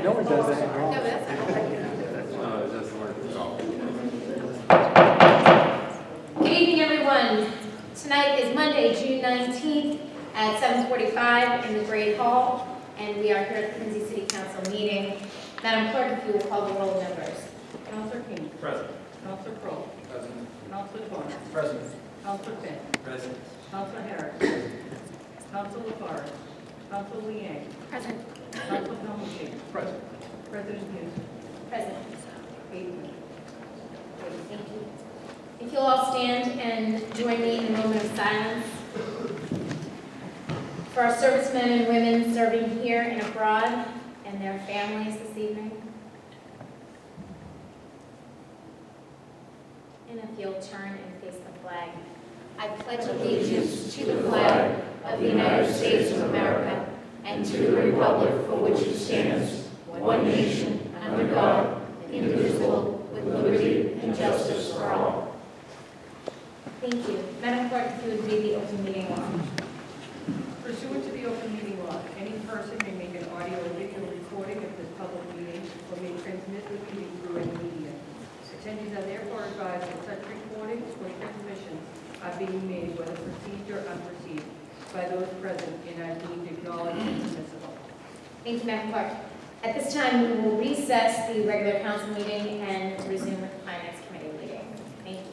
No one does that at all. No, that's not. Good evening, everyone. Tonight is Monday, June 19th at 7:45 in the Great Hall, and we are here at the Quincy City Council meeting. Madam Clerk, if you will call the roll of members. Councilor King. Present. Councilor Kroll. Present. Councilor Vaughn. Present. Councilor Finn. Present. Councilor Harris. Councilor LaFarge. Councilor Liang. Present. Councilor Calhoun. Present. President Hughes. Present. 8 minutes. Thank you. If you'll all stand and join me in a moment of silence for our servicemen and women serving here and abroad and their families this evening. And if you'll turn and face the flag. I pledge allegiance to the flag of the United States of America and to the republic for which it stands, one nation, under God, indivisible, with liberty and justice for all. Thank you. Madam Clerk, if you would read the open meeting law. Pursuant to the open meeting law, any person may make an audio or video recording of this public meeting or may transmit the meeting through any media. Attendees are therefore advised that such recordings or transmissions are being made, whether perceived or unperceived, by those present and are deemed acknowledged and permissible. Thank you, Madam Clerk. At this time, we will recess the regular council meeting and resume with the Finance Committee meeting. Thank you.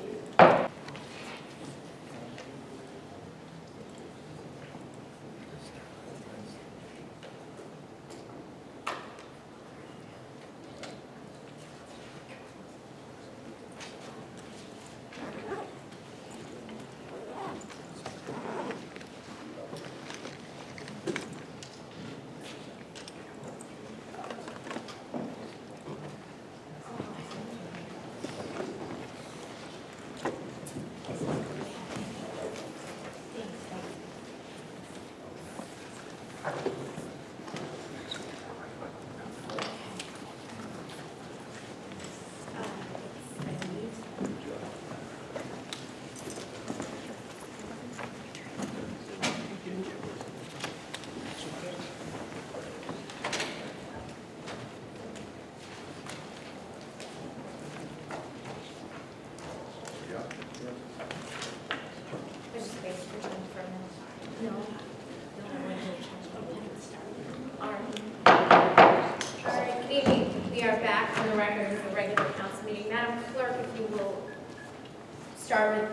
Start with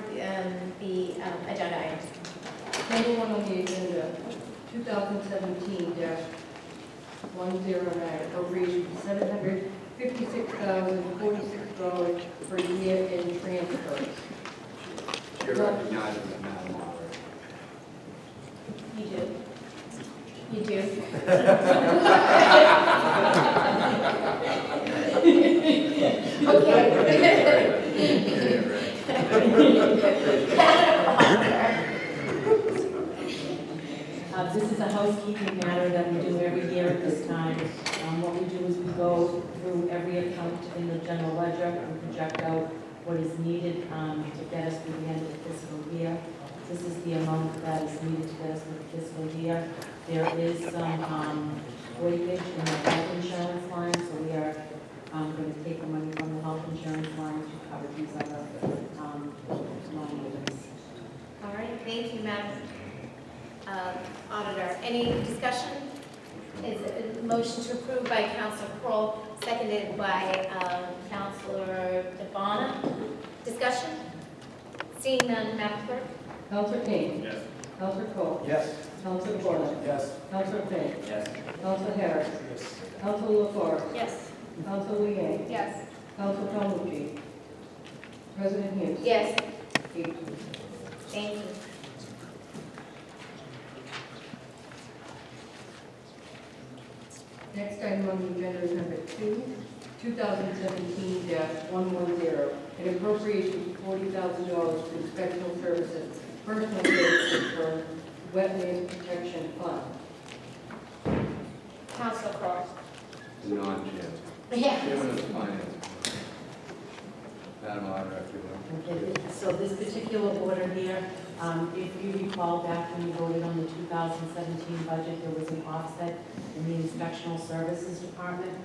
the agenda items. Number one on the agenda, 2017-109, appropriation $756,046 per year in transfers. You're recognized as Madam Moderator. You do. You do. Okay. This is is a housekeeping matter that we do every year at this time. What we do is we go through every account in the general ledger and project out what is needed to get us through the end of the fiscal year. This is the amount that is needed to get us through the fiscal year. There is some breakage in the health insurance line, so we are going to take the money from the health insurance line to cover these other line items. All right, thank you, Madam Auditor. Any discussion? Is a motion to approve by Councilor Kroll, seconded by Councilor DeBona. Discussion? Seeing none, Madam Clerk? Councilor King. Yes. Councilor Cole. Yes. Councilor DeBona. Yes. Councilor Finn. Yes. Councilor Harris. Yes. Councilor LaFors. Yes. Councilor Liang. Yes. Councilor Calmucci. President Hughes. Yes. 8-2. Thank you. Next item on the agenda is number 2017-110, an appropriation of $40,000 for inspectional services, personal services for wetland protection fund. Councilor Kroll. Non-chair. Yeah. Chairman of the Finance. Madam Auditor, if you will. Okay, so this particular order here, if you recall back when we voted on the 2017 budget, there was an offset in the inspectional services department.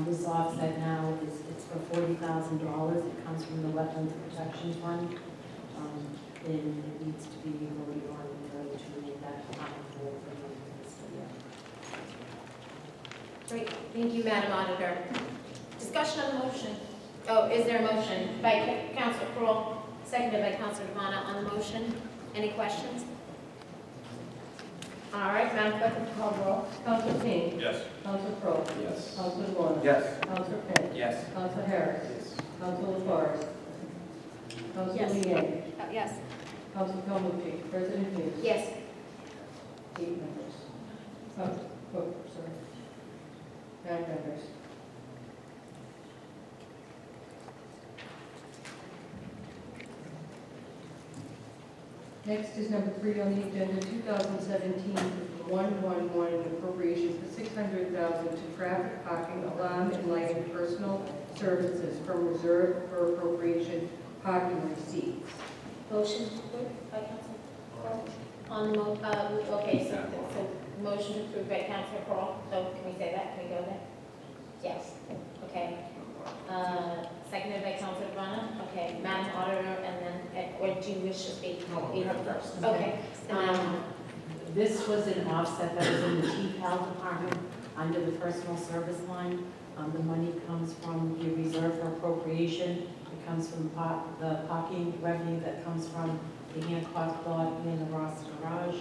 This offset now it's for $40,000. It comes from the Wetlands Protection Fund. And it needs to be voted on in order to make that department whole for the fiscal year. Great, thank you, Madam Auditor. Discussion on the motion. Oh, is there a motion by Councilor Kroll, seconded by Councilor DeBona on the motion? Any questions? All right, Madam Clerk, would you call the roll? Councilor King. Yes. Councilor Crowe. Yes. Councilor DeBona. Yes. Councilor Finn. Yes. Councilor Harris. Yes. Councilor LaFors. Councilor Yes. Liang. Yes. Councilor Calmucci. President Hughes. Yes. 8 members. Sorry. 9 members. Next is number 3 on the agenda, 2017-111, an appropriation for $600,000 to traffic parking, alarm, and lighting personal services from reserve for appropriation parking receipts. Motion approved by Councilor Kroll? On the okay, so motion approved by Councilor Kroll. So can we say that? Can we go there? Yes. Okay. Seconded by Councilor DeBona. Okay, Madam Auditor, and then, or do you wish to speak? No, You okay. first. Okay. This was an offset that was in the TPAL department under the personal service line. The money comes from the reserve for appropriation. It comes from the parking revenue that comes from the Hancock lot and the Ross garage.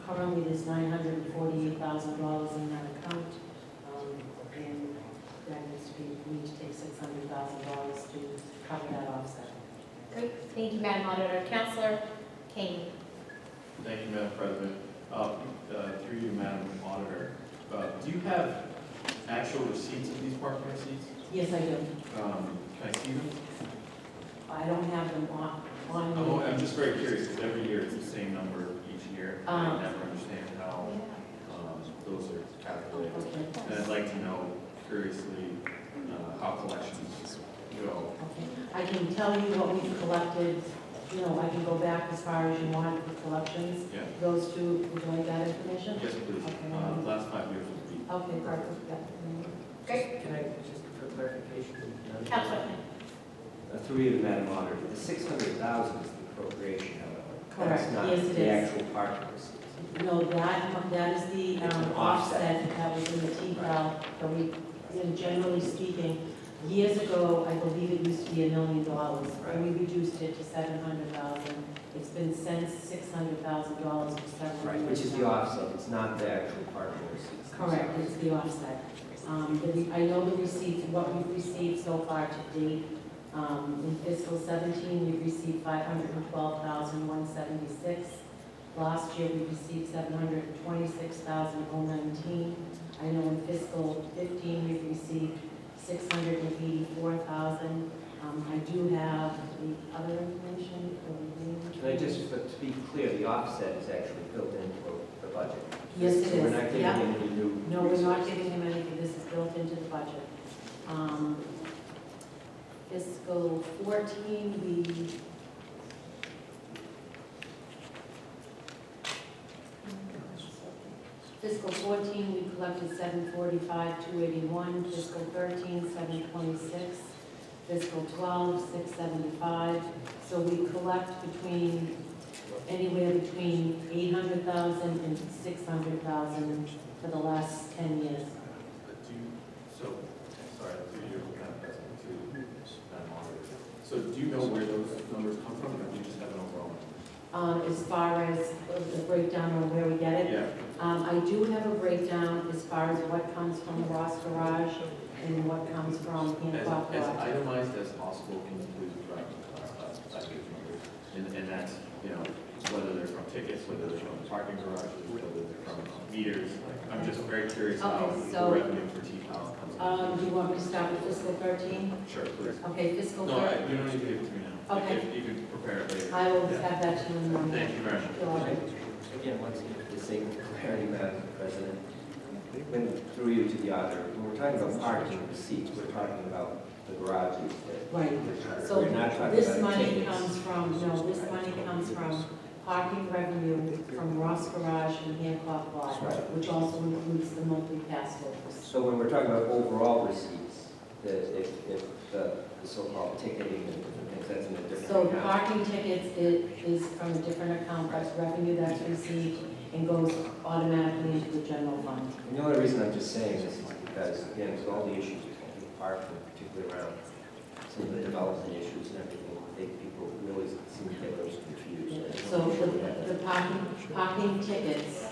Currently, there's $948,000 in that account. And that needs to be, we need to take $600,000 to cover that offset. Great. Thank you, Madam Auditor. Councilor Kane. Thank you, Madam President. Through you, Madam Auditor, do you have actual receipts of these parking receipts? Yes, I do. Can I see them? I don't have them on I'm just very curious, because every year it's the same number each year. I never understand how those are calculated. Okay. And I'd like to know, curiously, how collections go. Okay. I can tell you what we've collected, you know, I can go back as far as you want with collections. Yeah. Those two, would you like that information? Yes, please. Okay. Last 5 years would be. Okay, perfect, yeah. Great. Can I, just for clarification? Councilor Kane. Through you, Madam Auditor, the $600,000 is the appropriation, however. Correct. That's not Yes, it the is. actual parking receipts. No, that is the It's an offset offset. that was in the T-Cal, that we, generally speaking, years ago, I believe it used to be $1 million, and we reduced it to $700,000. It's been since $600,000 for several Right, years which is the now. offset, it's not the actual parking receipts. Correct, it's the offset. I know the receipts, what we've received so far to date. In fiscal 17, we received $512,176. Last year, we received $726,019. I know in fiscal 15, we received $684,000. I do have the other information. Can I just, but to be clear, the offset is actually built into the budget? Yes, it So we're is. not giving Yeah. him any new... No, we're not giving him anything, this is built into the budget. Fiscal 14, we collected 745, 281, fiscal 13, 726, fiscal 12, 675. So we collect anywhere between 800,000 and 600,000 for the last 10 years. So do you know where those numbers come from, or do you just have an overall? As far as the breakdown on where we get it, Yeah. I do have a breakdown as far as what comes from the Ross Garage and what comes from Hancock As Garage. itemized as possible, can you please provide that numbers? And that's, whether they're from tickets, whether they're from parking garages, whether they're from meters. I'm just very curious how Okay, the so, revenue for T-House comes in. do you want me to start with fiscal 13? Sure, please. Okay, fiscal No, 13. you don't need to give it to me now. Okay. You can prepare it later. I will Yeah. have that to you in the morning. Thank you very much. You're welcome. Again, once again, for the sake of clarity, Madam President, through you to the auditor, when we're talking about parking receipts, we're talking about the garages that... Right. So We're not talking this about money tickets. comes from parking revenue from Ross Garage and Hancock Garage, Right. which also includes the monthly pass holders. So when we're talking about overall receipts, if the so-called ticketing and different things, that's in a different So account. parking tickets is from a different account, that's revenue that's received and goes automatically into the general fund. And the only reason I'm just saying this is because, again, with all the issues with parking, particularly around some of the development issues and everything, I think people really seem to get those confused. So the parking tickets,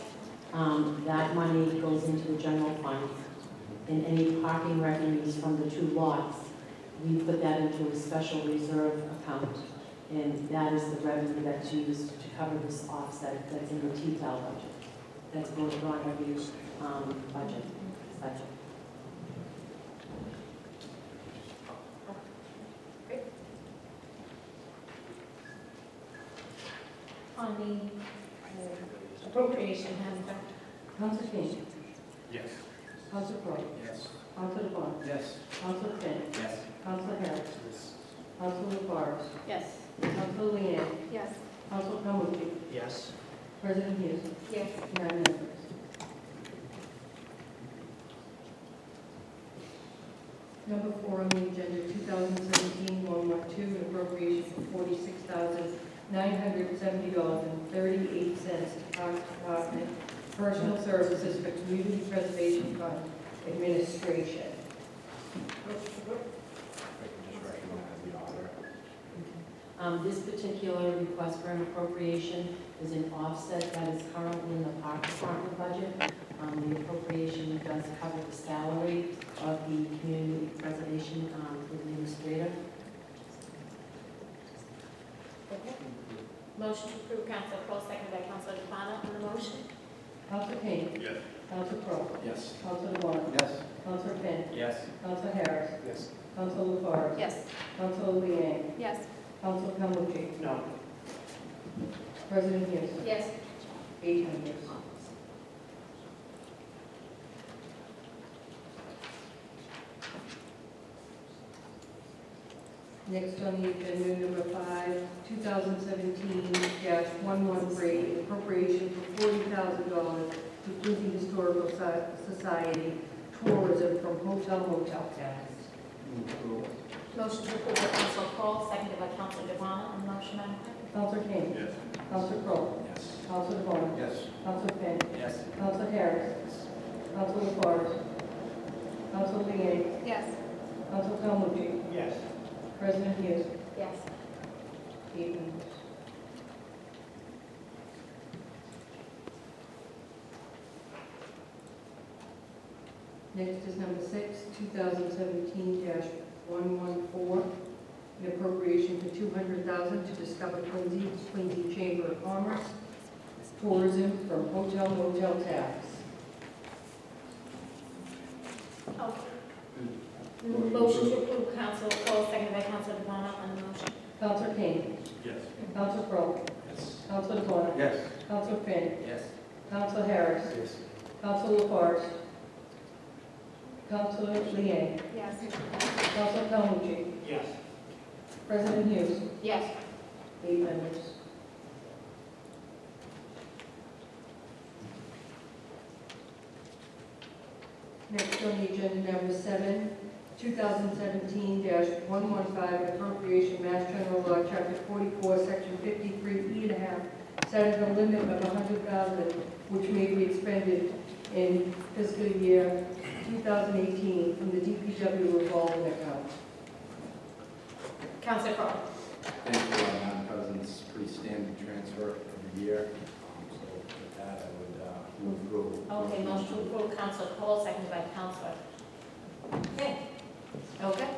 that money goes into the general fund. And any parking revenues from the two lots, we put that into a special reserve account. And that is the revenue that's used to cover this offset that's in the T-TAL budget. That's voted on every budget cycle. On the appropriation, Madam Clerk. Council King. Yes. Council Crowe. Yes. Council DeBon. Yes. Council Finn. Yes. Council Harris. Council LaFars. Yes. Council Leeang. Yes. Council Calhoun. Yes. President Hughes. Yes. 9 members. Number 4 on the agenda, 2017-112, an appropriation for $46,970.38 to Parks Department Personal Services for Community Preservation Fund Administration. This particular request for an appropriation is an offset that is currently in the Park Department budget. The appropriation does cover the salary of the community preservation administrator. Motion to approve, Council Crowe, seconded by Council DePano. On the motion? Council King. Yes. Council Crowe. Yes. Council DeBon. Yes. Council Finn. Yes. Council Harris. Yes. Council LaFars. Yes. Council Leeang. Yes. Council Calhoun. No. President Hughes. Yes. 8 members. Next on the agenda, number 5, 2017-113, appropriation for $40,000 to Quincy Historical Society tourism from hotel motel tax. Motion to approve by Council Crowe, seconded by Council DePano. On the motion, Madam Clerk? Council King. Yes. Council Crowe. Yes. Council DeBon. Yes. Council Finn. Yes. Council Harris. Council LaFars. Council Leeang. Yes. Council Calhoun. Yes. President Hughes. Yes. 8 members. Next is number 6, 2017-114, an appropriation for $200,000 to Discover Quincy Chamber of Commerce, tourism from hotel motel tax. Okay. Motion to approve, Council Cole, seconded by Council DeBona on the motion. Counselor King. Yes. Counselor Crowe. Yes. Counselor DeBona. Yes. Counselor Finn. Yes. Counselor Harris. Yes. Counselor LaFarge. Counselor Liang. Yes. Counselor Calmucci. Yes. President Hughes. Yes. 8 members. Next on the agenda, number 7, 2017-115, appropriation Mass General Law, Chapter 44, Section 53E and a half, setting a limit of $100,000, which may be expended in fiscal year 2018 from the DPW revolving account. Council Crowe. Thank you, Madam President. This is pretty standard transfer every year. So with that, I would move approval. Okay, motion to approve, Council Cole, seconded by Council. Okay. Okay.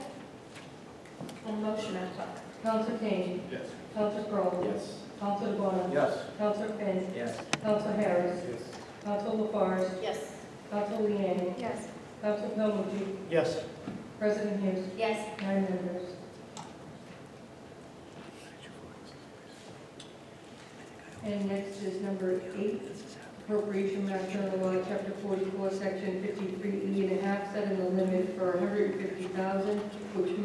On the motion, Madam Clerk. Counselor Kane. Yes. Counselor Crowe. Yes. Counselor DeBona. Yes. Counselor Finn. Yes. Counselor Harris. Yes. Counselor LaFarge. Yes. Counselor Liang. Yes. Counselor Calmucci. Yes. President Hughes. Yes. 9 members. And next is number 8, appropriation Mass General Law, Chapter 44, Section 53E and a half, setting the limit for $150,000, which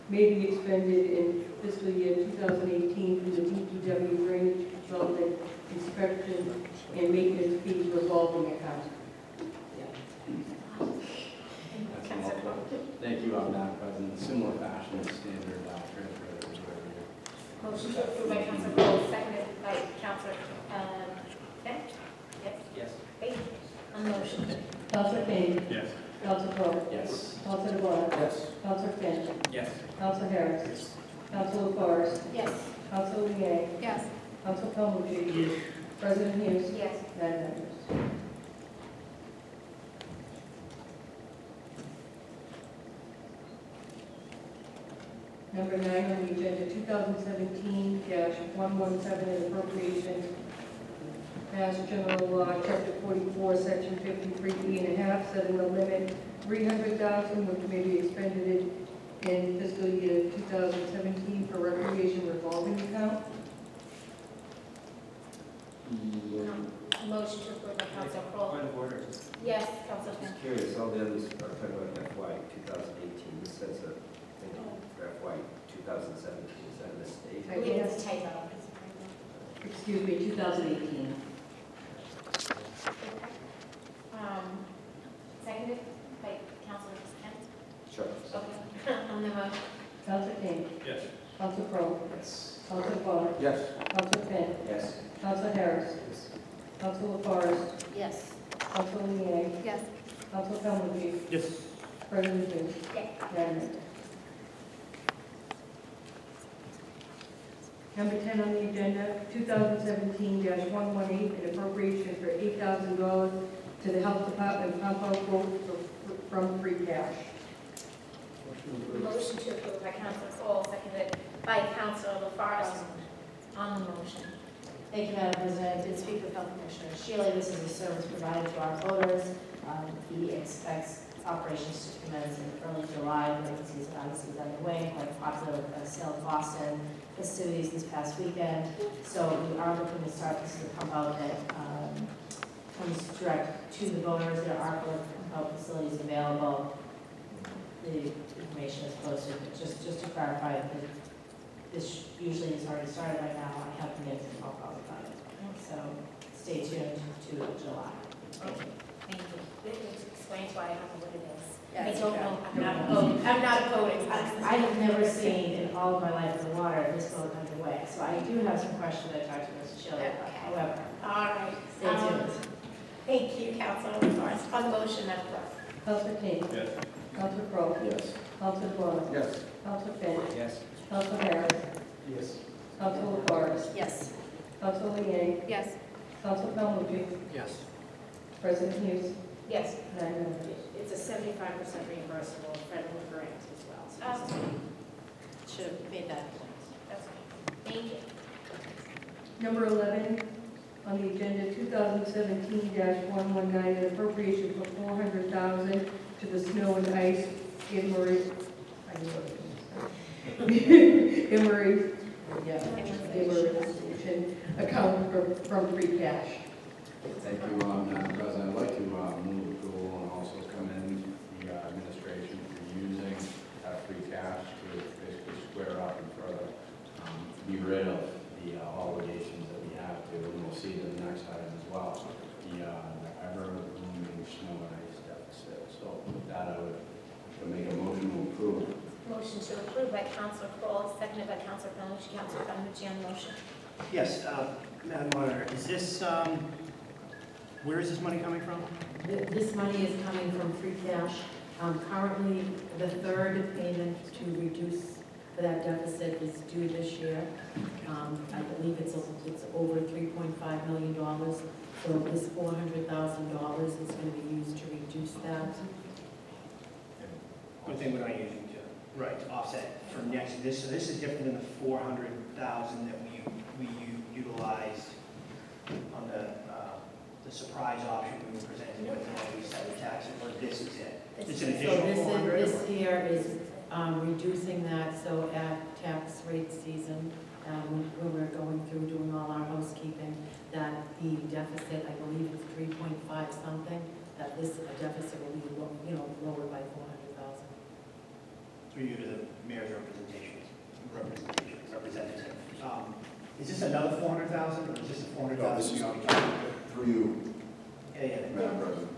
may be expended in fiscal year 2018 from the DPW drainage development inspection and maintenance fees revolving account. Council Crowe. Thank you, Madam President. Similar fashion as standard transfer that we do every year. Motion to approve by Council Cole, seconded by Council Finn. Yes. Yes. Wait. On the motion. Counselor Kane. Yes. Counselor Crowe. Yes. Counselor DeBona. Yes. Counselor Finn. Yes. Counselor Harris. Counselor LaFarge. Yes. Counselor Liang. Yes. Counselor Calmucci. President Hughes. Yes. 9 members. Number 9 on the agenda, 2017-117, an appropriation, Mass General Law, Chapter 44, Section 53E and a half, setting the limit $300,000, which may be expended in fiscal year 2017 for recreation revolving account. Motion to approve by Council Cole. Point of order. Yes, Council Finn. Just curious, all the others are talking about FY 2018. This says a thing for FY 2017. Is that a mistake? I believe it's a typo. Excuse me, 2018. Seconded by Council Kent. Sure. Okay. On the motion. Counselor King. Yes. Counselor Crowe. Yes. Counselor DeBona. Yes. Counselor Finn. Yes. Counselor Harris. Counselor LaFarge. Yes. Counselor Liang. Yes. Counselor Calmucci. Yes. President Hughes. Yes. 9 members. Number 10 on the agenda, 2017-118, an appropriation for $8,000 to the Health Department compound quote from free cash. Motion to approve by Council Cole, seconded by Council LaFarge. On the motion. Thank you, Madam President. I did speak with Health Commissioner Shealy. This is a service provided to our voters. He expects operations to commence in early July. Vacancies obviously is underway. Quite popular with Sale of Boston festivities this past weekend. So we are looking to start this is a pump out that comes direct to the voters. There are pump out facilities available. The information is posted, but just to clarify, this usually is already started right now. I have been getting some phone calls about it. So stay tuned to July. Thank you. Thank you. This explains why I don't know what it is. Yeah, I it's don't okay. know. I'm not a voting. I have never seen in all of my life in the water this boat underway. So I do have some questions I talked to Mr. Shelley about. Okay. However, All right. stay tuned. Thank you, Council LaFarge. On the motion, Madam Clerk. Counselor King. Yes. Counselor Crowe. Yes. Counselor DeBona. Yes. Counselor Finn. Yes. Counselor Harris. Yes. Counselor LaFarge. Yes. Counselor Liang. Yes. Counselor Calmucci. Yes. President Hughes. Yes. 9 members. It's a 75% reimbursable federal grant as well. So should have made that point. That's right. Thank you. Number 11 on the agenda, 2017-119, an appropriation for $400,000 to the Snow and Ice Anne Marie, I know what it is. Anne Marie, yeah, Anne Marie resolution, account from free cash. Thank you, Madam President. I'd like to move approval and also commend the administration for using free cash to basically square up and further be rid of the obligations that we have to, and we'll see the next item as well, the ever-looming snow and ice deficit. So with that, I would make a motion to approve. Motion to approve by Councilor Crowell, seconded by Councilor Calhoun. Councilor Calhoun on the motion. Yes, Madam Auditor, is this, where is this money coming from? This money is coming from free cash. Currently, the third payment to reduce that deficit is due this year. I believe it's over $3.5 million. So this $400,000 is going to be used to reduce that. Good thing we're not using to, right, to offset for next, this is different than the 400,000 that we utilized on the surprise option we were presented with, and we set the tax, or this is it. It's an So additional 400? this here is reducing that, so at tax rate season, when we're going through doing all our housekeeping, that the deficit, I believe it's 3.5 something, that this deficit will be, lowered by 400,000. Through you to the mayor's representative. Is this another 400,000, or is this a 400,000? No, this is through you, Yeah. Madam President.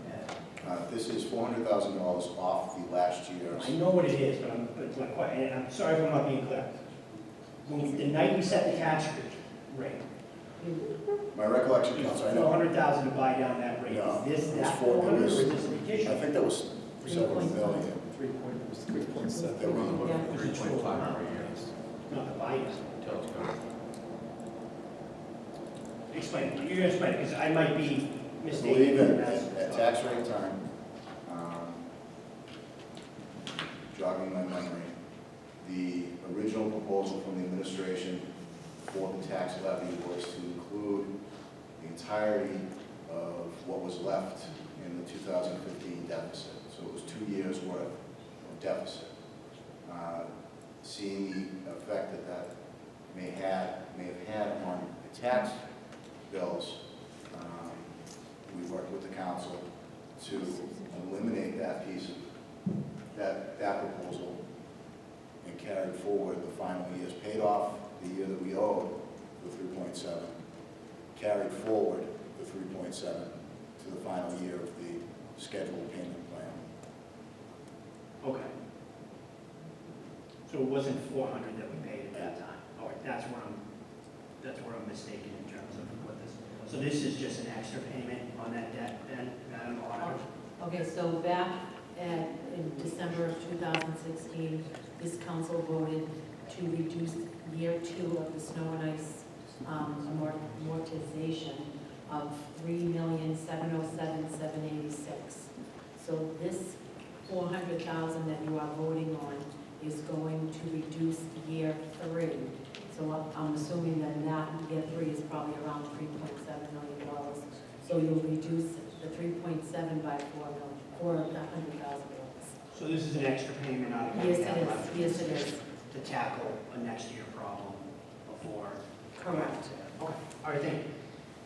This is $400,000 off the last year's. I know what it is, but my question, and I'm sorry if I'm not being clear. The night we set the tax rate, My recollection, Council, I know. 400,000 to buy down that rate. No, Is this it was that four- 400 or it was- is this an I addition? think that was several million. 3.7. They were on the- Yeah. 3.5 per year. Not the buy it. Until it's gone. Explain, you're gonna explain it, because I might be I mistaken. believe That's- at tax rate time, jogging my memory, the original proposal from the administration for the tax levy was to include the entirety of what was left in the 2015 deficit. So it was 2 years' worth of deficit. Seeing the effect that may have had on the tax bills, we worked with the council to eliminate that piece of that proposal and carried forward the final years, paid off the year that we owed the 3.7, carried forward the 3.7 to the final year of the scheduled payment plan. Okay. So it wasn't 400 that we paid at that time? All right, that's where I'm mistaken in terms of what this, so this is just an extra payment on that debt then, Madam Auditor? Okay, so back in December of 2016, this council voted to reduce year 2 of the snow and ice amortization of $3,707,786. So this 400,000 that you are voting on is going to reduce year 3. So I'm assuming that year 3 is probably around $3.7 million. So you'll reduce the 3.7 by $400,000. So this is an extra payment out of Yes, county it left is. Yes, it is. to tackle a next year problem before. Correct. Okay, all right, thank you.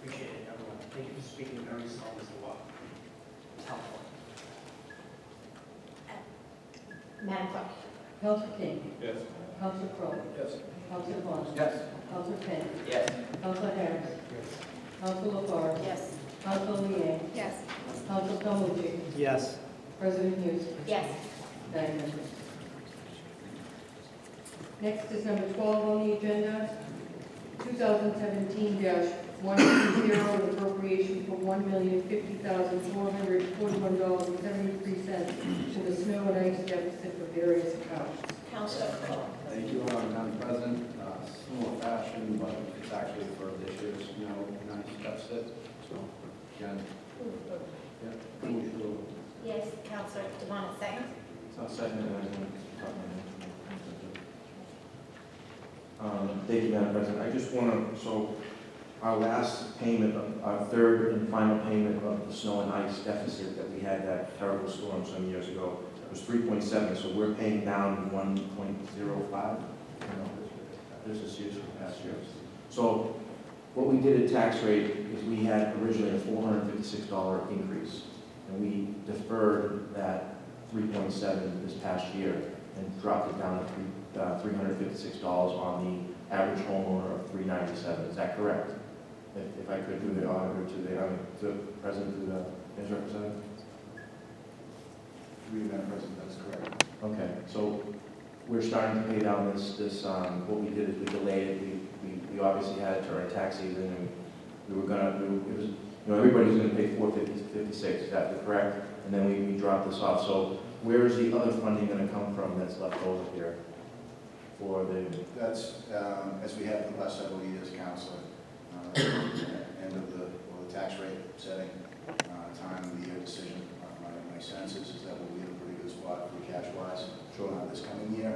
Appreciate it, everyone. Thank you for speaking very slowly as well. It's helpful. Madam Clerk. Councilor King. Yes. Councilor Crowe. Yes. Councilor Vaughn. Yes. Councilor Finn. Yes. Councilor Harris. Councilor LaFars. Yes. Councilor Liang. Yes. Councilor Calhoun. Yes. President Hughes. Yes. Nine members. Next is number 12 on the agenda, 2017-130, appropriation for $1,050,441.73 to the snow and ice deficit for various accounts. Councilor Crowell. Thank you, Madam President. Similar fashion, but it's actually for this year's snow and ice deficit. So, again, yeah, move to Yes, Councilor Devon, second. Thank you, Madam President. I just want to, so our last payment, our third and final payment of the snow and ice deficit that we had that terrible storm some years ago, was 3.7, so we're paying down 1.05. This is years from past years. So what we did at tax rate is we had originally a $456 increase, and we deferred that 3.7 this past year and dropped it down to $356 on the average homeowner of $397. Is that correct? If I could do the auditor to the president, to the his representative? Madam President, that's correct. Okay, so we're starting to pay down this, what we did is we delayed it. We obviously had it during tax season, and we were gonna, it was, everybody was gonna pay $456, is that correct? And then we dropped this off. So where is the other funding gonna come from that's left over here for the? That's, as we have for the last several years, Counselor, end of the tax rate setting, time of the year decision. My sense is that we'll be in a pretty good spot for cash-wise this coming year.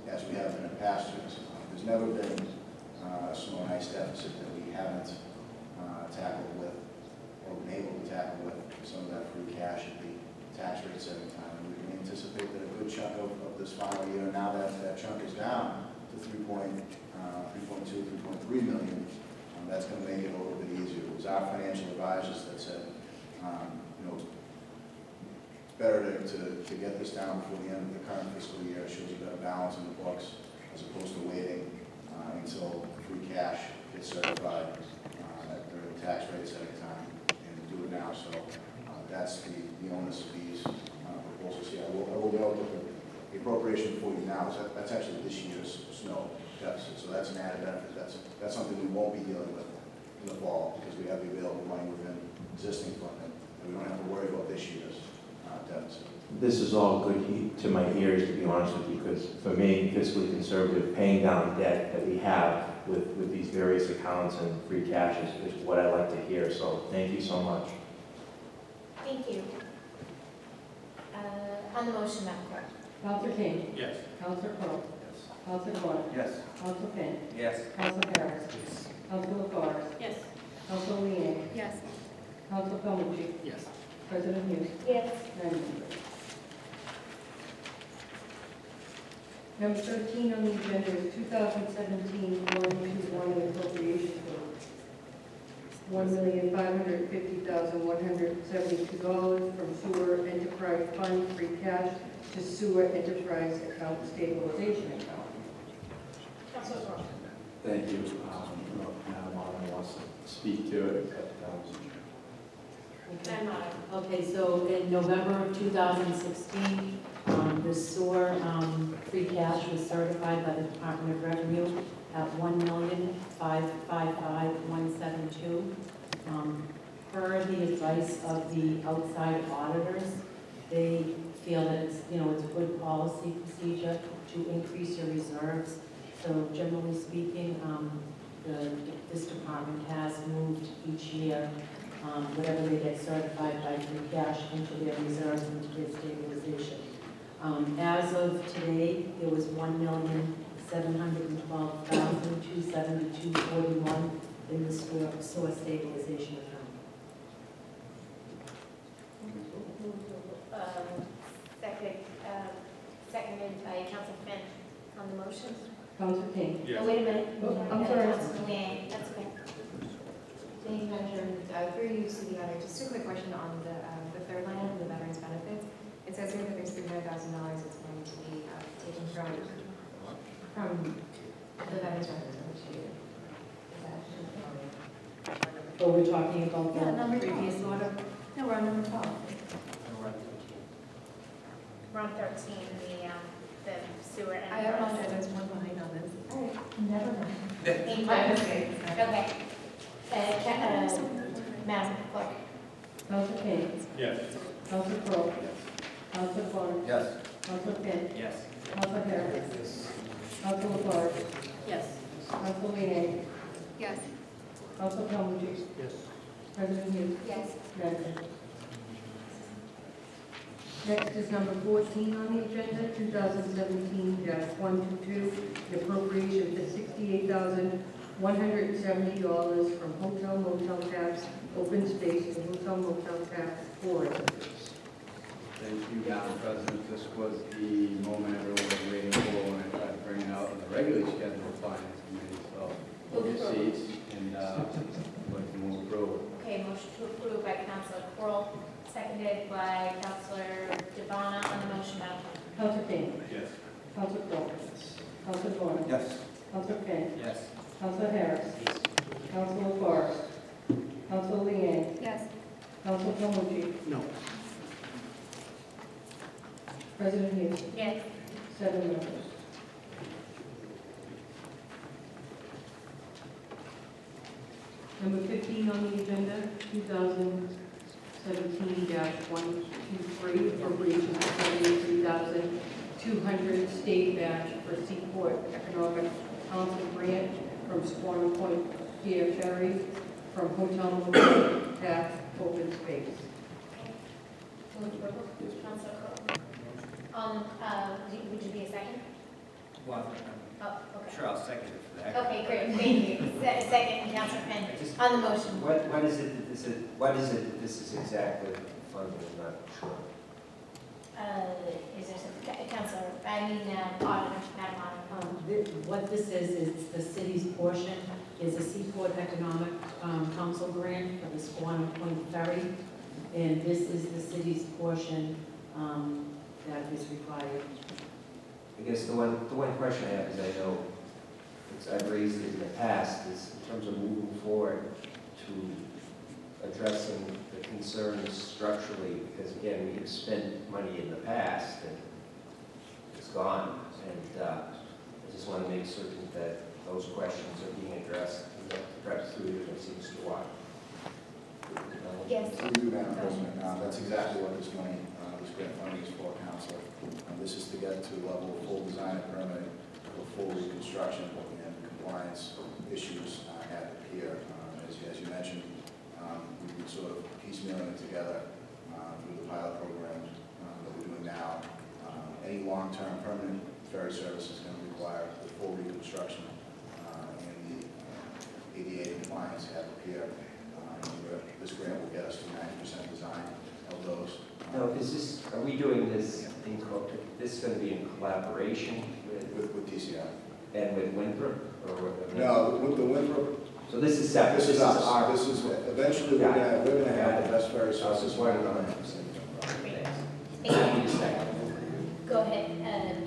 As we have in the past years, there's never been a snow and ice deficit that we haven't tackled with, or been able to tackle with some of that free cash at the tax rate setting time. And we can anticipate that a good chunk of this final year, now that that chunk is down to 3.2, 3.3 million, that's going to make it a little bit easier. It was our financial advisors that said, it's better to get this down before the end of the current fiscal year. It shows you better balance in the books as opposed to waiting until free cash gets certified at the tax rate setting time, and to do it now. So that's the onus of these proposals here. I will note that the appropriation for you now is that's actually this year's snow deficit. So that's an added benefit. That's something we won't be dealing with in the fall because we have the available money within existing funding, and we don't have to worry about this year's deficit. This is all good to my ears, to be honest with you, because for me, fiscally conservative, paying down debt that we have with these various accounts and free cash is what I like to hear. So thank you so much. Thank you. On the motion, Madam Clerk. Counselor King. Yes. Counselor Crowe. Yes. Counselor Vaughn. Yes. Counselor Finn. Yes. Counselor Harris. Counselor LaFars. Yes. Counselor Leeang. Yes. Counselor Calhoun. Yes. President Hughes. Yes. 9 members. Number 13 on the agenda is 2017-121 appropriation bill. $1,550,172 from sewer enterprise fund free cash to sewer enterprise account stabilization account. Councilor Vaughn. Thank you. Madam Auditor wants to speak to it, but Madam Auditor. Okay, so in November of 2016, the sewer free cash was certified by the Department of Revenue at $1,555,172. Per the advice of the outside auditors, they feel that it's, it's a good policy procedure to increase your reserves. So generally speaking, this department has moved each year whatever they get certified by free cash into their reserves, into their stabilization. As of today, there was $1,712,272.41 in the sewer stabilization account. Seconded by Council Finn on the motion. Councilor King. Oh, wait a minute. Oh, I'm sorry. Councilor Leeang, that's okay. Thank you, Madam Chairman. Through you to the auditor, just a quick question on the third line item, the veterans benefits. It says here that there's $300,000 that's going to be taken from the veterans benefits over to you. Is that? Oh, we're talking about the number Previous order? No, we're on number 12. We're on 13, the sewer and. I apologize, there's one behind on this. All right, never mind. Thank you. My mistake. Okay. Madam Clerk. Councilor King. Yes. Councilor Crowe. Councilor Vaughn. Yes. Councilor Finn. Yes. Councilor Harris. Councilor LaFars. Yes. Councilor Leeang. Yes. Councilor Calhoun. Yes. President Hughes. Yes. 9 members. Next is number 14 on the agenda, 2017-122, the appropriation for $68,170 from hotel motel tax, open space, and hotel motel tax for Thank you, Madam President. This was the moment everyone was waiting for when I tried to bring it out in the regularly scheduled finance committee. So, move your seats and like to move approval. Okay, motion to approve by Councilor Kroll, seconded by Councilor Devon on the motion, Madam Clerk. Council King. Yes. Council Crowe. Council Vaughn. Yes. Council Finn. Yes. Council Harris. Council LaForest. Council Leeang. Yes. Council Calhoun. No. President Hughes. Yes. 7 members. Number 15 on the agenda, 2017-123, appropriation for $73,200 state match for Seaport Economic Council grant from Swan Point Pier Ferry from hotel room tax open space. Move approval. Councilor Kroll. Would you be a second? Well, Oh, okay. sure, I'll second it for that. Okay, great, thank you. Second, Councilor Finn, on the motion. What is it that this is exactly funding, I'm not sure. Is there some, Councilor, Auditor, Madam Auditor. What this is the city's portion is a Seaport Economic Council grant for the Squantum Point Ferry. And this is the city's portion that is required. I guess the one question I have is, I know, I've raised it in the past, is in terms of moving forward to addressing the concerns structurally, because again, we have spent money in the past and it's gone. And I just want to make certain that those questions are being addressed, perhaps through the seems to walk. Yes. We do, Madam President. That's exactly what this money, this grant funding is for, Council. This is to get to level of full design and permitting for full reconstruction and compliance issues at the pier. As you mentioned, we've been sort of piecemealing it together through the pilot program that we're doing now. Any long-term permanent ferry service is going to require the full reconstruction and the ADA compliance at the pier. This grant will get us to 90% design of those. Now, are we doing this this is going to be in collaboration With DCI. and with Winthrop? Or with? No, with the Winthrop, So this is separate? this is us. our. This is, eventually, we're going to have the best ferry I was services. just wondering on that. Go ahead, Madam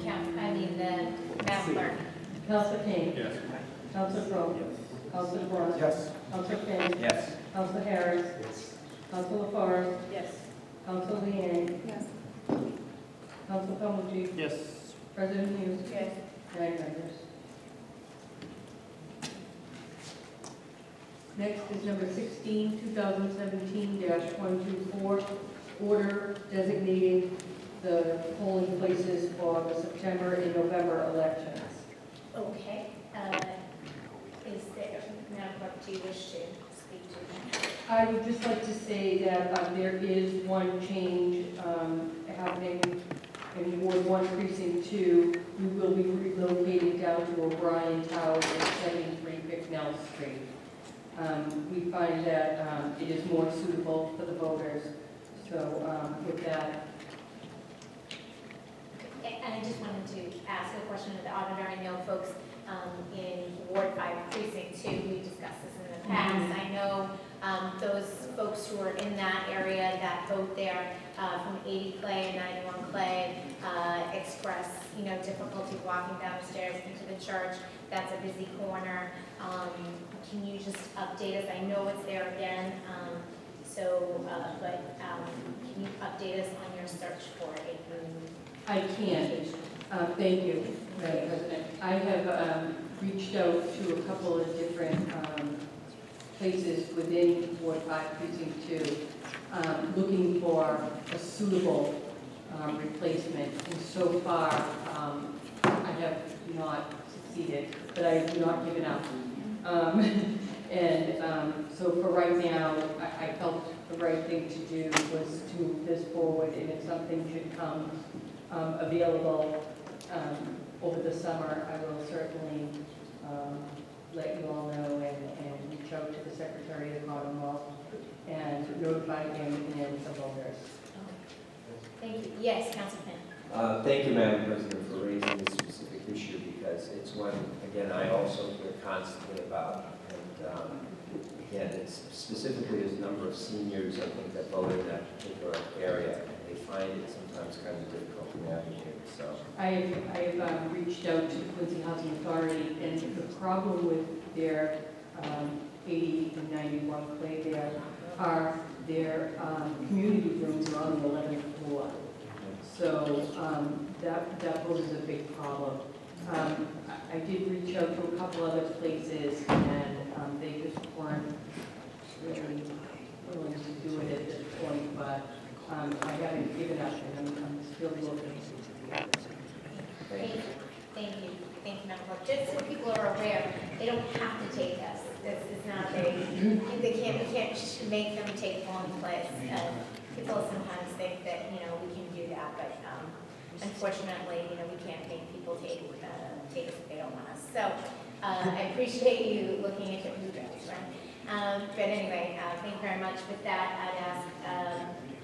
Clerk. Council King. Yes. Council Crowe. Council Vaughn. Yes. Council Finn. Yes. Council Harris. Council LaForest. Yes. Council Leeang. Yes. Council Calhoun. Yes. President Hughes. Yes. 9 members. Next is number 16, 2017-124, order designating the polling places for the September and November elections. Okay, is there, Madam Clerk, do you wish to speak to that? I would just like to say that there is one change happening in Ward 1 Precinct 2. We will be relocating down to O'Brien Tower at 73 Bicknell Street. We find that it is more suitable for the voters. So with that. And I just wanted to ask a question of the auditor. I know folks in Ward 5 Precinct 2, we discussed this in the past. I know those folks who are in that area that vote there from 80 Clay and 91 Clay express, difficulty walking down the stairs into the church. That's a busy corner. Can you just update us? I know it's there again, but can you update us on your search for a I can. Thank you, Madam President. I have reached out to a couple of different places within Ward 5 Precinct 2, looking for a suitable replacement. And so far, I have not succeeded, but I have not given up. So for right now, I felt the right thing to do was to move this forward, and if something should come available over the summer, I will certainly let you all know and reach out to the Secretary of the Commonwealth and notify him and the voters. Thank you. Yes, Council Finn. Thank you, Madam President, for raising this specific issue, because it's one, again, I also hear constantly about. And again, it's specifically as a number of seniors, I think, that vote in that particular area, and they find it sometimes kind of difficult to navigate, so. I've reached out to the Quincy Housing Authority, and the problem with their 80 and 91 Clay there are their community rooms are on the 11th floor. So that poses a big problem. I did reach out to a couple other places, and they just weren't really willing to do it at this point, but I haven't given up, and I'm still looking. Thank you. Thank you, Madam Clerk. Just so people are aware, they don't have to take us. This is not we can't make them take one place. People sometimes think that, we can do that, but unfortunately, we can't make people take us if they don't want us. So I appreciate you looking into who does, right? But anyway, thank you very much. With that, I'd ask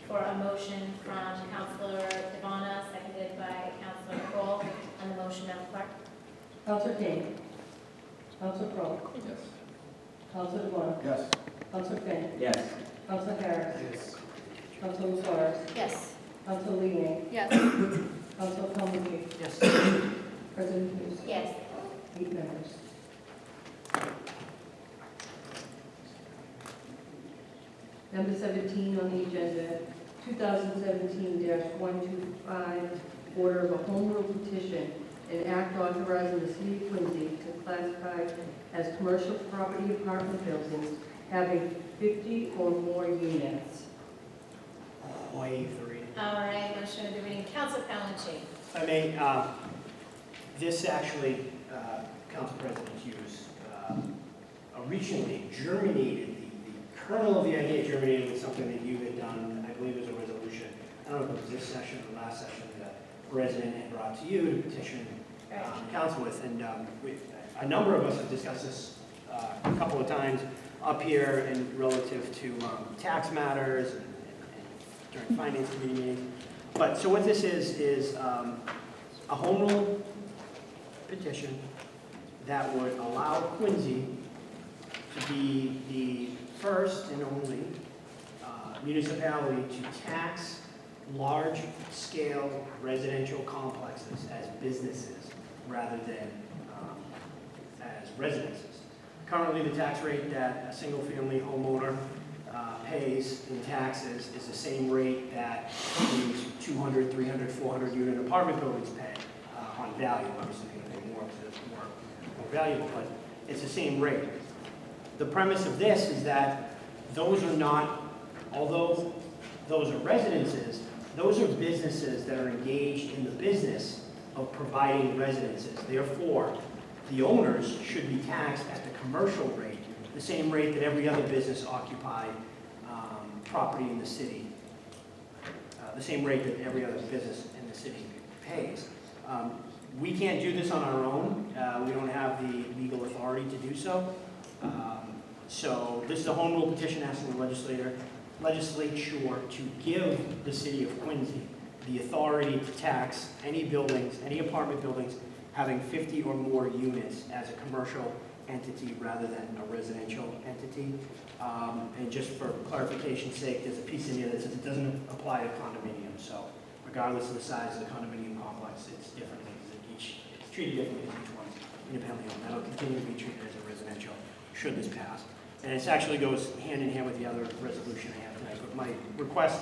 for a motion from Councilor Devonna, seconded by Councilor Kroll, on the motion, Madam Clerk. Councilor King. Councilor Crowe. Yes. Councilor DeBona. Yes. Councilor Finn. Yes. Councilor Harris. Yes. Councilor Suarez. Yes. Councilor Leeang. Yes. Councilor Calhoun. Yes. President Hughes. Yes. 8 members. Number 17 on the agenda, 2017-125, order of a home rule petition, an act authorizing the city of Quincy to classify as commercial property apartment buildings having 50 or more units. Waive the reading. All right, motion of the reading. Councilor Calhoun. If I may, this actually, Council President Hughes, originally germinated, the kernel of the idea germinated with something that you had done, I believe it was a resolution, I don't know if it was this session or last session, that a resident had brought to you to petition council with, and a number of us have discussed this a couple of times up here and relative to tax matters and during finance committee meetings. But so what this is a home rule petition that would allow Quincy to be the first and only municipality to tax large-scale residential complexes as businesses rather than as residences. Currently, the tax rate that a single-family homeowner pays in taxes is the same rate that these 200, 300, 400 unit apartment buildings pay on value. Obviously, they're going to pay more because it's more valuable, but it's the same rate. The premise of this is that those are not, although those are residences, those are businesses that are engaged in the business of providing residences. Therefore, the owners should be taxed at the commercial rate, the same rate that every other business occupied property in the city, the same rate that every other business in the city pays. We can't do this on our own. We don't have the legal authority to do so. So this is a home rule petition asking the legislature to give the city of Quincy the authority to tax any buildings, any apartment buildings having 50 or more units as a commercial entity rather than a residential entity. And just for clarification's sake, there's a piece in here that says it doesn't apply to condominiums. So regardless of the size of the condominium complex, it's differently. It's treated differently as each one's independently owned. That'll continue to be treated as a residential should this pass. And it actually goes hand in hand with the other resolution I have tonight. But my request,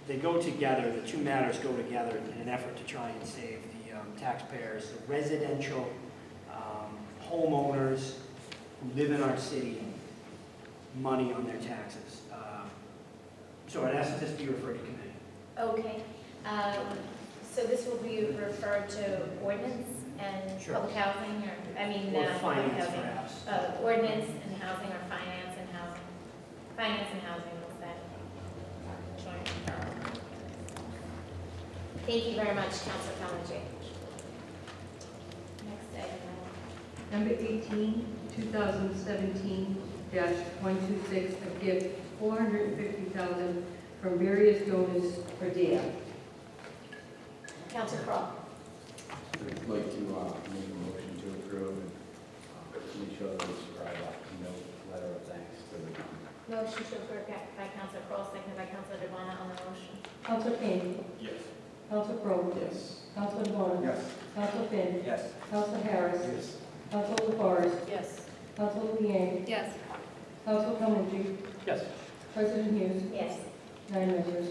they go together, the two matters go together in an effort to try and save the taxpayers, the residential homeowners who live in our city, money on their taxes. So I'd ask that this be referred to committee. Okay. So this will be referred to ordinance and Sure. public housing, or, Or public finance, housing. perhaps. Ordinance and housing, or finance and housing. Finance and housing, was that? Joint. Thank you very much, Councilor Calhoun. Next item. Number 18, 2017-126, a gift $450,000 from various donors per diem. Counselor Crowe. I'd like to make a motion to approve and make sure that we write off a note, letter of thanks to the Motion to approve by Counselor Crowe, seconded by Counselor DeBona on the motion. Counselor Kane. Yes. Counselor Crowe. Yes. Counselor DeBona. Yes. Counselor Finn. Yes. Counselor Harris. Yes. Counselor LaForest. Yes. Counselor Liang. Yes. Counselor Calhoun. Yes. President Hughes. Yes. 9 members.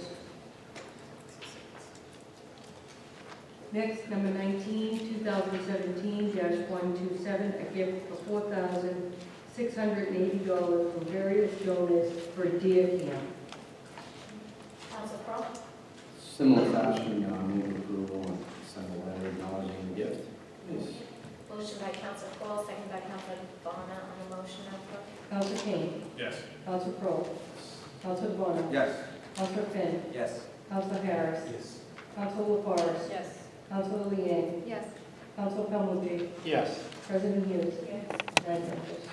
Next, number 19, 2017-127, a gift for $4,680 from various donors for deer camp. Counselor Crowe. Similar fashion, move approval and send a letter acknowledging the gift. Please. Motion by Counselor Crowe, seconded by Counselor DeBona on the motion. Counselor Kane. Yes. Counselor Crowe. Counselor DeBona. Yes. Counselor Finn. Yes. Counselor Harris. Yes. Counselor LaForest. Yes. Counselor Liang. Yes. Counselor Calhoun. Yes. President Hughes. Yes. 9 members.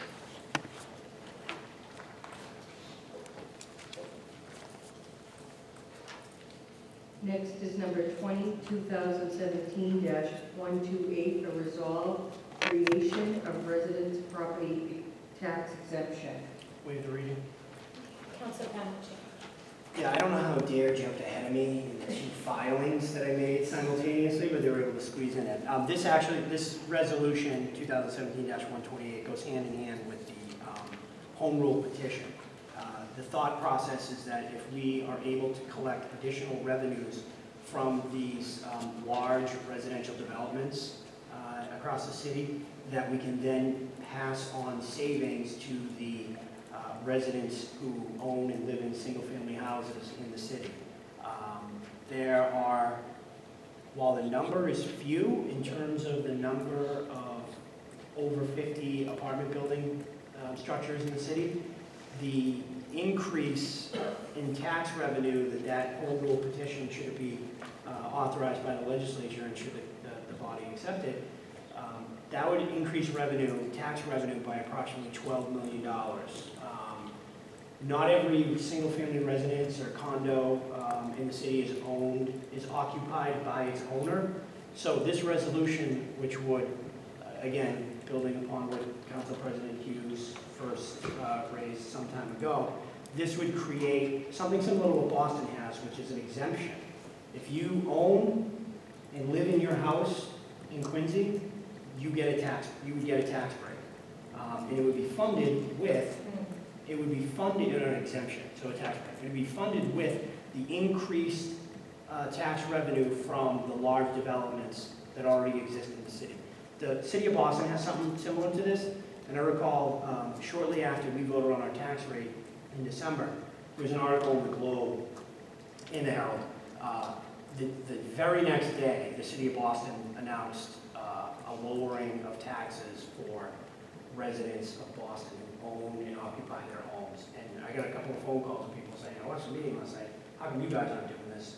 Next is number 20, 2017-128, a resolve creation of residence property tax exemption. Waive the reading. Counselor Calhoun. Yeah, I don't know how Dare jumped ahead of me in the 2 filings that I made simultaneously, but they were able to squeeze in it. This resolution, 2017-128, goes hand in hand with the home rule petition. The thought process is that if we are able to collect additional revenues from these large residential developments across the city, that we can then pass on savings to the residents who own and live in single-family houses in the city. There are, while the number is few in terms of the number of over 50 apartment building structures in the city, the increase in tax revenue that home rule petition, should it be authorized by the legislature and should the body accept it, that would increase tax revenue by approximately $12 million. Not every single-family residence or condo in the city is occupied by its owner. So this resolution, which would, again, building upon what Council President Hughes first raised some time ago, this would create something similar to what Boston has, which is an exemption. If you own and live in your house in Quincy, you would get a tax break. And it would be funded with, an exemption, so a tax break. It would be funded with the increased tax revenue from the large developments that already exist in the city. The city of Boston has something similar to this, and I recall shortly after we voted on our tax rate in December, there was an article in the Globe, in the Herald. The very next day, the city of Boston announced a lowering of taxes for residents of Boston who own and occupy their homes. And I got a couple of phone calls from people saying, I watched the meeting last night, how come you guys aren't doing this?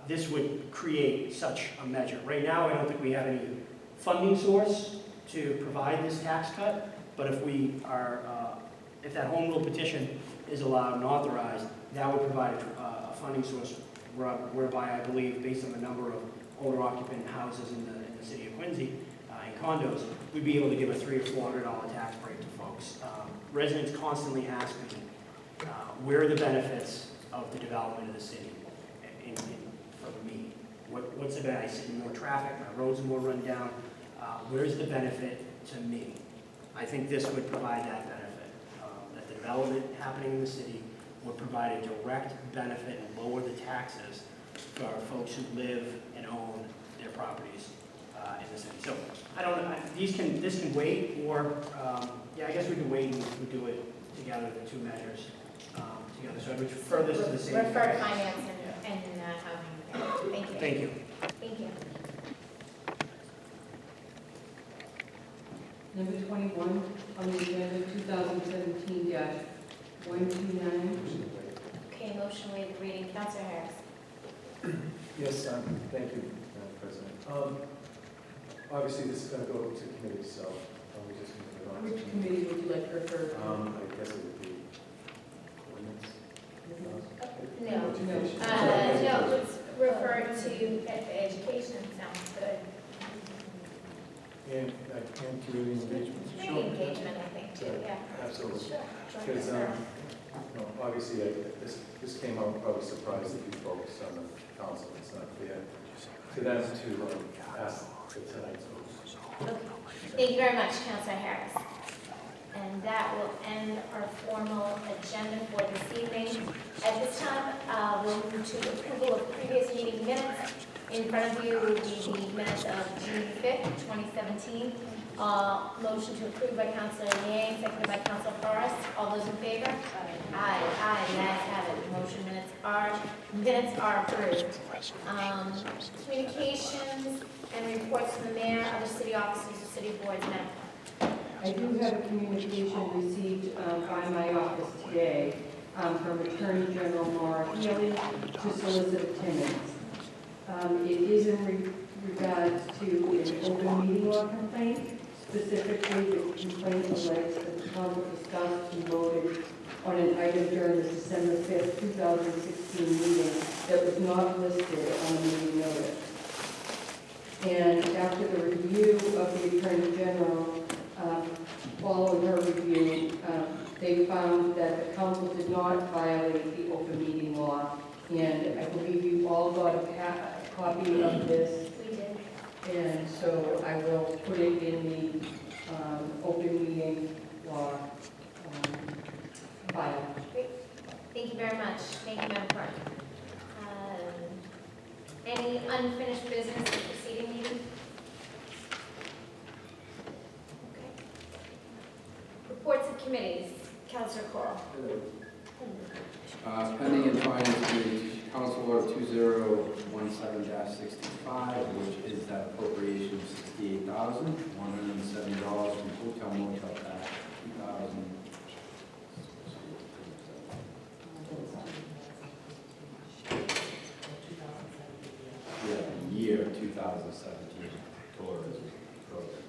This would create such a measure. Right now, I don't think we have any funding source to provide this tax cut, but if if that home rule petition is allowed and authorized, that would provide a funding source whereby I believe, based on the number of owner-occupant houses in the city of Quincy, and condos, we'd be able to give a $300 or $400 tax break to folks. Residents constantly ask me, where are the benefits of the development of the city for me? What's the benefit? I see more traffic, my roads are more run down. Where's the benefit to me? I think this would provide that benefit. That the development happening in the city would provide a direct benefit and lower the taxes for folks who live and own their properties in the city. So I don't know, this can wait, or I guess we can wait and we do it together, the 2 measures together. So I would refer this to the city. Refer to finance and housing. Thank you. Thank you. Thank you. Number 21 on the agenda, 2017-129. Okay, motion waived reading. Counselor Harris. Yes, thank you, Madam President. Obviously, this is going to go to committee, so we just move it on. Which committee would you like to refer to? I guess it would be ordinance. And community engagement. Community engagement, I think, too, yeah. Absolutely. Sure. Because, Sure. obviously, this came out probably surprised a few folks on the council. It's not fair to them to ask for tonight's vote. Thank you very much, Councilor Harris. And that will end our formal agenda for this evening. At this time, we'll move to approval of previous meeting minutes. In front of you will be the minutes of June 5th, 2017. Motion to approve by Councilor Liang, seconded by Councilor Forrest. All those in favor? Aye. Aye, the ayes have it. Motion minutes are approved. Communications and reports from the mayor, other city officers, or city boards, Madam. I do have a communication received by my office today from Attorney General Maura Healy to solicit attendance. It is in regards to an open meeting law complaint. Specifically, the complaint alleges that the council discussed and voted on an item during the December 5th, 2016 meeting that was not listed on the meeting notice. And after the review of the Attorney General, following her review, they found that the council did not violate the open meeting law. And I believe you all got a copy of this. We did. And so I will put it in the open meeting law file. Great. Thank you very much. Thank you, Madam Clerk. Any unfinished business in the preceding meeting? Okay. Reports of committees. Councilor Coral. Pending in Finance Committee, Council Order 2017-65, which is that appropriation of $68,170 from hotel motel tax 2000. Yeah, year 2017 tourism program.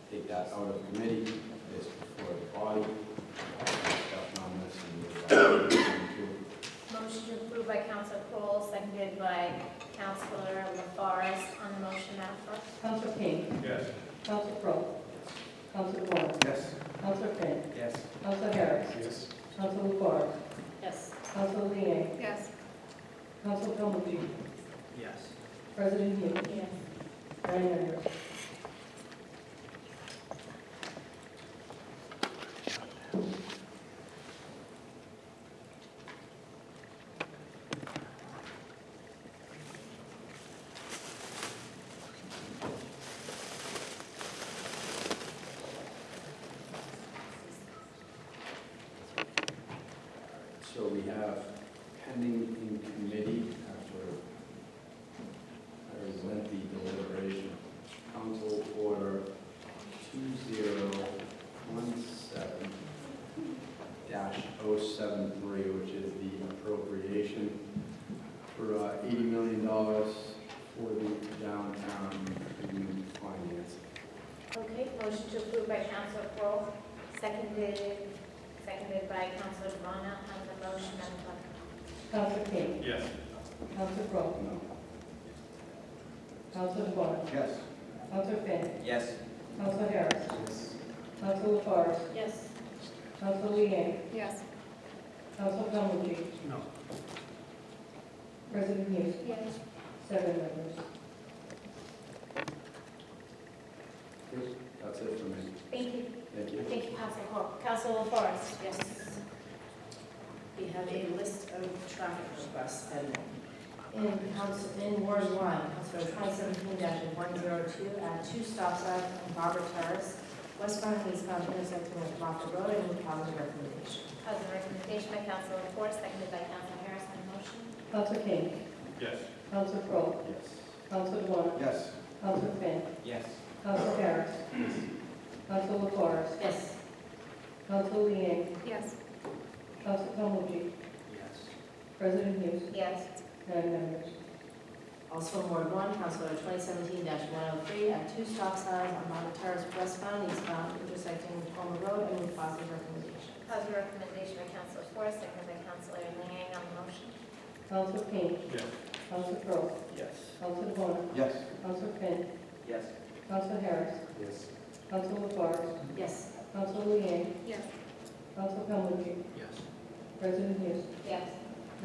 Take that out of committee. It's before the body. Discussion on this and Motion to approve by Councilor Crowell, seconded by Councilor LaForest. On the motion, Madam Clerk. Councilor King. Yes. Councilor Crowe. Councilor Vaughn. Yes. Councilor Finn. Yes. Councilor Harris. Yes. Councilor LaFarge. Yes. Councilor Liang. Yes. Councilor Calmucci. Yes. President Hughes. Yes. 9 members. So we have pending in committee after a lengthy deliberation, Council Order 2017-073, which is the appropriation for $80 million for the downtown finance. Okay, motion to approve by Councilor Crowell, seconded by Councilor Devon. On the motion, Madam Clerk. Councilor King. Yes. Councilor Crowe. No. Councilor Vaughn. Yes. Councilor Finn. Yes. Councilor Harris. Yes. Councilor LaFarge. Yes. Councilor Liang. Yes. Councilor Calmucci. No. President Hughes. Yes. 7 members. That's it for me. Thank you. Thank you. Thank you, Councilor Crowell. Councilor LaForest. Yes. We have a list of traffic requests pending. In Ward 1, Council 2017-102, at 2 stop signs on Barbara Terrace, westbound and eastbound intersecting with Moffett Road, and with positive recommendation. Positive recommendation by Councilor LaForest, seconded by Councilor Harris. On the motion. Councilor King. Yes. Councilor Crowe. Yes. Councilor Devon. Yes. Councilor Finn. Yes. Councilor Harris. Councilor LaFarge. Yes. Councilor Liang. Yes. Councilor Calmucci. Yes. President Hughes. Yes. 9 members. Also in Ward 1, Council 2017-103, at 2 stop signs on Barbara Terrace, westbound and eastbound, intersecting with Palmer Road, and with positive recommendation. Positive recommendation by Councilor LaForest, seconded by Councilor Liang. On the motion. Councilor King. Yes. Councilor Crowe. Yes. Councilor Devon. Yes. Councilor Finn. Yes. Councilor Harris. Yes. Council LaFars, Yes. Council Leeang, Yes. Council Calhoun, Yes. President Hughes, Yes.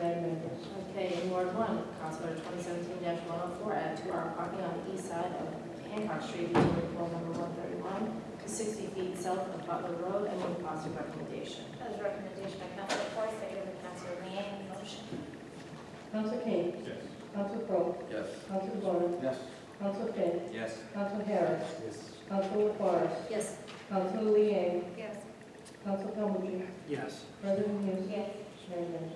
nine members. Okay, in Ward 1, Council Order 2017-104, add 2-hour parking on the east side of Hancock Street between pole number 131 to 60 feet south of Butler Road, and move positive recommendation. That was a recommendation by Council LaFors, seconded by Council Leeang. Motion. Council King, Yes. Council Crowe, Yes. Council DeBona, Yes. Council Finn, Yes. Council Harris, Yes. Council LaFars, Yes. Council Leeang, Yes. Council Calhoun, Yes. President Hughes, Yes. nine members.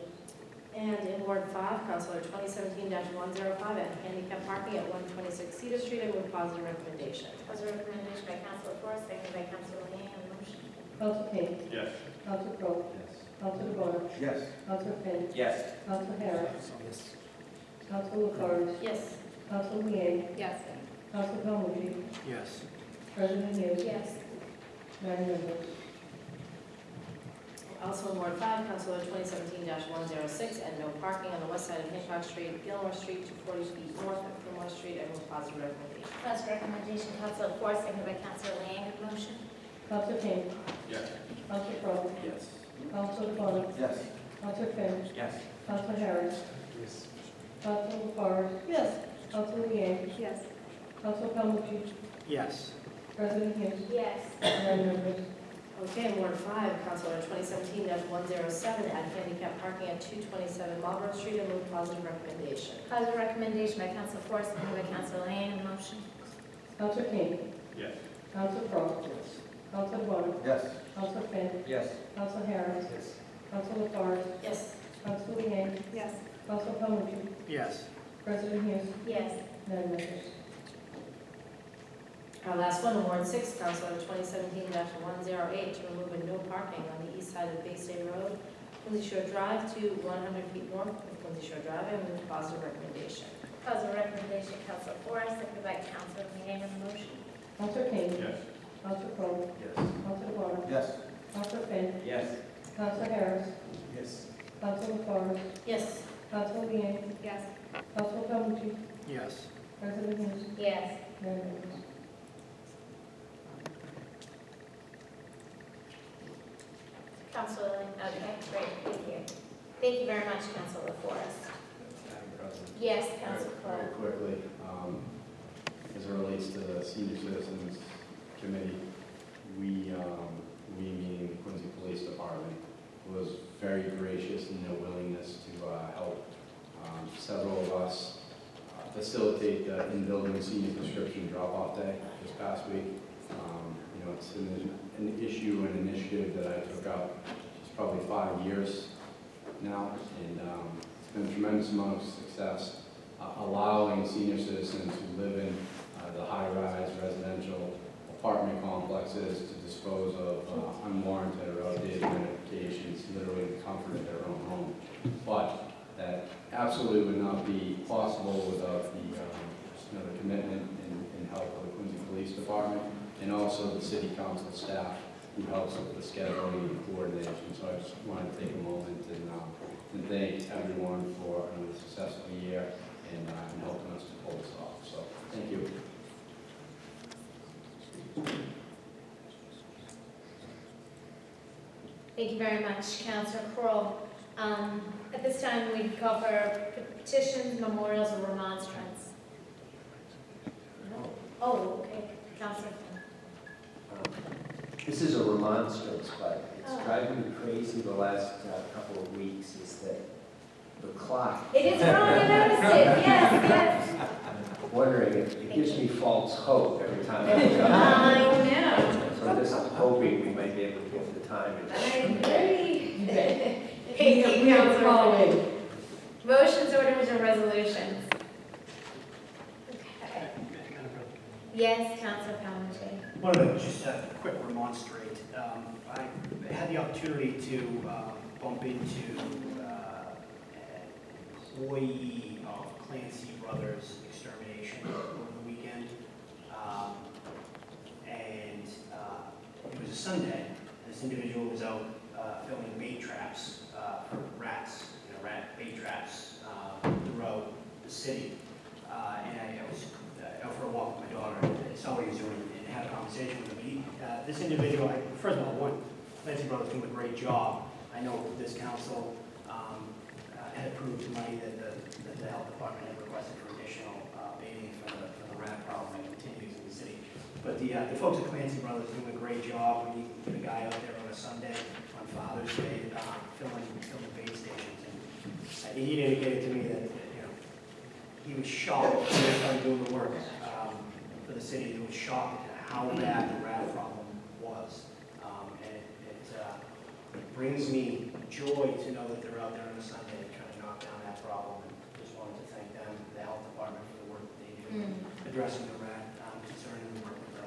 And in Ward 5, Council Order 2017-105, add handicap parking at 126 Cedar Street, and move positive recommendation. That was a recommendation by Council LaFors, seconded by Council Leeang. Motion. Council King, Yes. Council Crowe, Yes. Council DeBona, Yes. Council Finn, Yes. Council Harris, Yes. Council LaFars, Yes. Council Leeang, Yes. Council Calhoun, Yes. President Hughes, Yes. nine members. Also in Ward 5, Council Order 2017-106, and no parking on the west side of Hancock Street, Gilmore Street, 240 feet north of Gilmore Street, and move positive recommendation. That was a recommendation, Council LaFors, seconded by Council Leeang. Motion. Council King, Yes. Council Crowe, Yes. Council DeBona, Yes. Council Finn, Yes. Council Harris, Yes. Council LaFars, Yes. Council Leeang, Yes. Council Calhoun, Yes. President Hughes, Yes. nine members. Okay, in Ward 5, Council Order 2017-107, add handicap parking at 227 Marlborough Street, and move positive recommendation. That was a recommendation by Council LaFors, seconded by Council Leeang. Motion. Council King, Yes. Council Crowe, Council DeBona, Yes. Council Finn, Yes. Council Harris, Yes. Council LaFars, Yes. Council Leeang, Yes. Council Calhoun, Yes. President Hughes, Yes. nine members. Our last one, in Ward 6, Council Order 2017-108, to remove a no parking on the east side of Bay State Road, Quincy Shore Drive to 100 feet north of Quincy Shore Drive, and move positive recommendation. That was a recommendation, Council LaFors, seconded by Council Leeang. Motion. Council King, Yes. Council Crowe, Yes. Council DeBona, Yes. Council Finn, Yes. Council Harris, Yes. Council LaFars, Yes. Council Leeang, Yes. Council Calhoun, Yes. President Hughes, Yes. nine members. Council, okay, great, thank you. Thank you very much, Council LaFors. Madam President. Yes, Council Very Crowe. quickly, as it relates to the Senior Citizens Committee, we meaning the Quincy Police Department, was very gracious in their willingness to help several of us facilitate the in-building senior prescription drop-off day this past week. You know, it's an issue, an initiative that I took up, it's probably 5 years now, and it's been a tremendous amount of success, allowing senior citizens who live in the high-rise residential apartment complexes to dispose of unwarranted or outdated medications, literally in the comfort of their own home. But that absolutely would not be possible without the commitment and help of the Quincy Police Department, and also the city council staff who helps with the scheduling and coordination. So I just wanted to take a moment and thank everyone for another successful year and helping us to pull this off. So thank you. Thank you very much, Councilor Kroll. At this time, we call for petitions, memorials, or remonstrance. No? Oh, okay, Councilor Finn. This is a remonstrance, but it's Oh. driving me crazy the last couple of weeks is that the clock. It is wrong, I noticed it, yes, I'm wondering, it gives me false hope every time I yes. come. I know, So I'm just hoping we might be able to get the time. I agree. You bet. Thank you, We are Councilor Finn. following. Motions, orders, and resolutions. Okay. Yes, Councilor Calhoun. Wanted to just quick remonstrate. I had the opportunity to bump into an employee of Clancy Brothers Extermination over the weekend. And it was a Sunday. This individual was out filming bait traps for rats, rat bait traps throughout the city. And I was out for a walk with my daughter and saw what he was doing and had a conversation with him. this individual, first of all, Quincy Brothers doing a great job. I know this council had approved money that the health department had requested for additional abating for the rat problem that continues in the city. But the folks at Quincy Brothers doing a great job. When you get a guy out there on a Sunday, on Father's Day, filling bait stations. And he indicated to me that, he was shocked when they started doing the work for the city. He was shocked at how bad the rat problem was. And it brings me joy to know that they're out there on a Sunday trying to knock down that problem. And just wanted to thank them, the health department, for the work that they do, addressing the rat concern and the work with the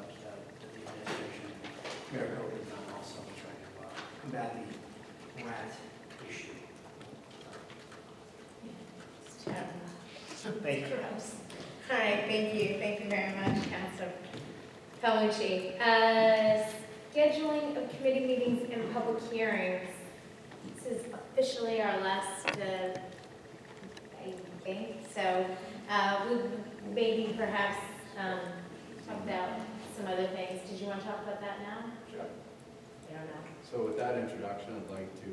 administration. Mayor Cope has done also trying to combat the rat issue. It's terrible. Thank you. Gross. All right, thank you. Thank you very much, Councilor Palucci. Scheduling of committee meetings and public hearings. This is officially our last, I think. So we maybe perhaps talk about some other things. Did you want to talk about that now? Sure. I don't know. So with that introduction, I'd like to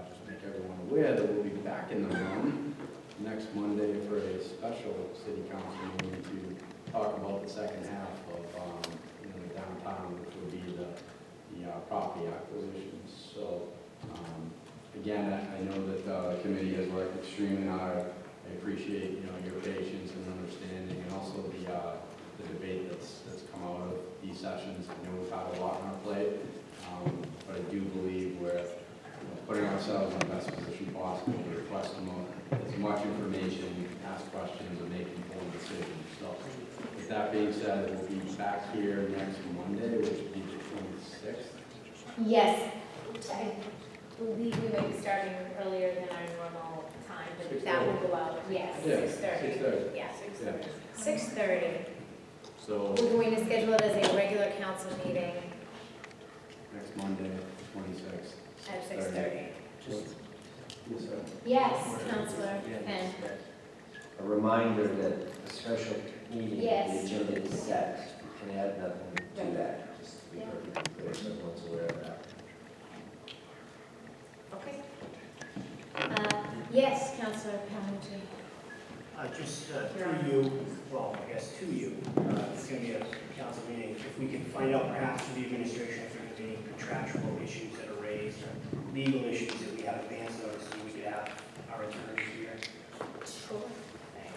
just make everyone aware that we'll be back in the room next Monday for a special city council meeting to talk about the second half of the downtown, which would be the property acquisitions. So again, I know that the committee has worked extremely hard. I appreciate your patience and understanding, and also the debate that's come out of these sessions. I know we've had a lot on our plate, but I do believe we're putting ourselves in the best position possible to request as much information, ask questions, and make informed decisions. So with that being said, we'll be back here next Monday, which will be the 26th. Yes, I believe we may be starting earlier than our normal time, but that will go out, yes, Yeah, 6:30. 6:30. Yeah, Yeah. 6:30. So We're going to schedule it as a regular council meeting next Monday, 26th. at 6:30. Yes, sir. Yes, Councilor Finn. A reminder that a special meeting, the Yes. agenda is set, you can add nothing to that, just to be perfectly clear, so everyone's aware of that. Okay. Yes, Councilor Palucci. Just through you, well, I guess to you, it's going to be a council meeting. If we can find out perhaps from the administration if there's any contractual issues that are raised, or legal issues that we have advance notice, so we could have our attorney here. Sure.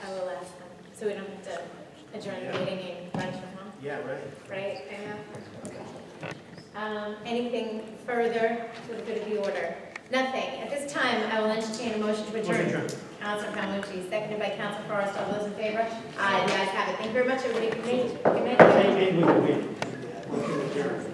I will ask them, so we don't have to adjourn the meeting and run to home, Yeah, right. right? I know. Anything further for the good of the order? Nothing. At this time, I will entertain a motion to adjourn. Councilor Palucci, seconded by Councilor Forrest. All those in favor? Aye, the ayes have it. Thank you very much, everybody. Good night. Good night. Same with the